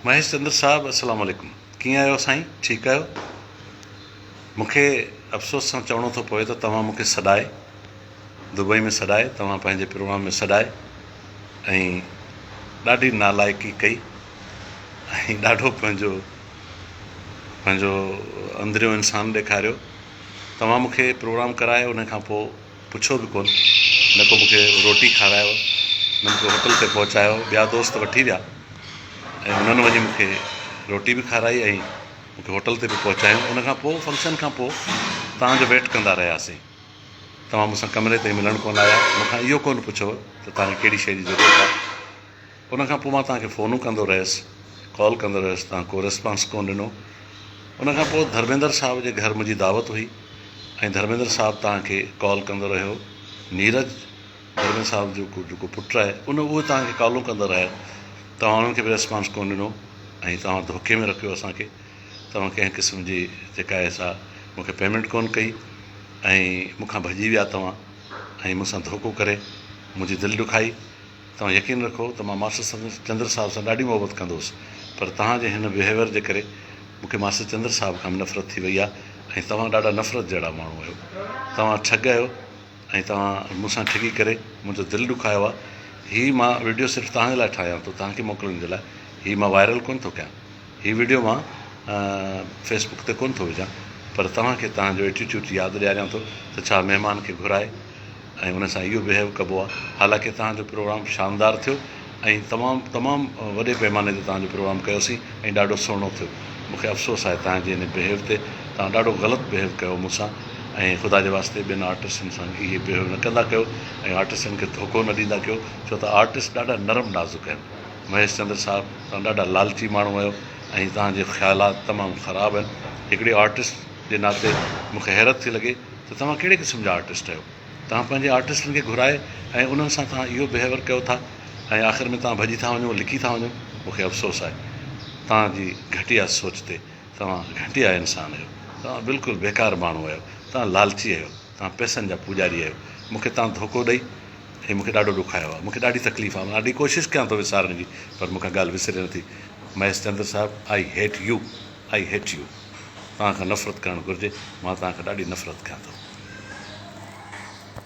महेश चंद्र साहब अस्सलाम वालेकुम। कीअं आहियो साईं? ठीकु आहियो? मूंखे अफ़सोस सां चवणो थो पए त तव्हां मूंखे सॾाए दुबई में सॾाए, तव्हां पंहिंजे प्रोग्राम में सॾाए ऐं ॾाढी नालाइकी कई ऐं ॾाढो पंहिंजो पंहिंजो अंदरियो इंसानु ॾेखारियो। तव्हां मूंखे प्रोग्राम कराए, उन खां पोइ पुछो बि कोन, न को मूंखे रोटी खारायो, न मूंखे होटल ते पहुचायो। ॿिया दोस्त वठी विया ऐं उन्हनि वञी मूंखे रोटी बि खाराई ऐं मूंखे होटल ते बि पहुचायूं। उन खां पोइ फंक्शन खां पोइ तव्हांजो वेट कंदा रहियासीं। तव्हां मूंसां कमरे ते मिलणु कोन आया, मूंखां इहो कोन पुछो त तव्हांखे कहिड़ी शइ जी ज़रूरत आहे। उन खां पोइ मां तव्हांखे फ़ोनूं कंदो रहियुसि, कॉल कंदो रहियुसि, तव्हां को रिस्पॉन्स कोन ॾिनो। उन खां पोइ धर्मेंद्र साहिब जे घर मुंहिंजी दावत हुई ऐं धर्मेंद्र साहिबु तव्हांखे कॉल कंदो रहियो। नीरज धर्मेंद्र साहिब जो जेको पुटु आहे उहो तव्हांखे कॉलूं कंदो रहियो। तव्हां उन्हनि खे बि रिस्पॉन्स कोन ॾिनो ऐं तव्हां धोखे में रखियो असांखे। तव्हां कंहिं क़िस्म जी जेका आहे सा मूंखे पेमेंट कोन कई ऐं मूंखां भॼी विया तव्हां ऐं मूंसां धोखो करे मुंहिंजी दिलि ॾुखाई। तव्हां यकीन रखो त मां मास्टर चंद्र साहिब सां ॾाढी मोहबत कंदुसि, पर तव्हांजे हिन बिहेवियर जे करे मूंखे मास्टर चंद्र साहिब खां नफ़रत थी वई आहे ऐं तव्हां ॾाढा नफ़रत जहिड़ा माण्हू आहियो। तव्हां ठग आहियो ऐं तव्हां मूंसां ठगी करे मुंहिंजो दिलि ॾुखायो आहे। हीअ मां वीडियो सिर्फ़ु तव्हांजे लाइ ठाहियां थो, तव्हांखे मोकिलण जे लाइ। हीअ मां वायरल कोन थो कयां, हीअ वीडियो मां फेसबुक ते कोन थो विझां, पर तव्हांखे तव्हांजो एटीट्यूड यादि ॾियारियां थो त छा महिमान खे घुराए ऐं उन सां इहो बिहेव कबो आहे। हालांकि तव्हांजो प्रोग्राम शानदार थियो ऐं तमामु वॾे पैमाने ते तव्हांजो प्रोग्राम कयोसीं ऐं ॾाढो सुहिणो थियो। मूंखे अफ़सोस आहे तव्हांजे हिन बिहेव ते। तव्हां ॾाढो ग़लति बिहेव कयो मूंसां ऐं ख़ुदा जे वास्ते ॿियनि आर्टिस्टनि सां इहे बिहेव न कंदा कयो ऐं आर्टिस्टनि खे धोखो न ॾींदा कयो, छो त आर्टिस्ट ॾाढा नरम नाज़ुक आहिनि। महेश चंद्र साहिबु, तव्हां ॾाढा लालची माण्हू आहियो ऐं तव्हांजे ख़्यालात तमामु ख़राबु आहिनि। हिकिड़े आर्टिस्ट जे नाते मूंखे हैरत थी लॻे त तव्हां कहिड़े क़िस्म जा आर्टिस्ट आहियो। तव्हां पंहिंजे आर्टिस्टनि खे घुराए ऐं उन्हनि सां तव्हां इहो बिहेवियर कयो था ऐं आख़िर में तव्हां भॼी था वञो, लिकी था वञो। मूंखे अफ़सोस आहे तव्हांजी घटिया सोच ते। तव्हां घटिया इंसानु आहियो, तव्हां बिल्कुलु बेकार माण्हू आहियो, तव्हां लालची आहियो, तव्हां पैसनि जा पुॼारी आहियो। मूंखे तव्हां धोखो ॾेई ऐं मूंखे ॾाढो ॾुखायो आहे, मूंखे ॾाढी तकलीफ़ आहे। मां ॾाढी कोशिशि कयां थो विसारण जी, पर मूंखां ॻाल्हि विसरे नथी। महेश चंद्र साहिबु, I hate U, I hate U. तव्हां खां नफ़रत करणु घुरिजे, मां तव्हां खां ॾाढी नफ़रत कयां थो।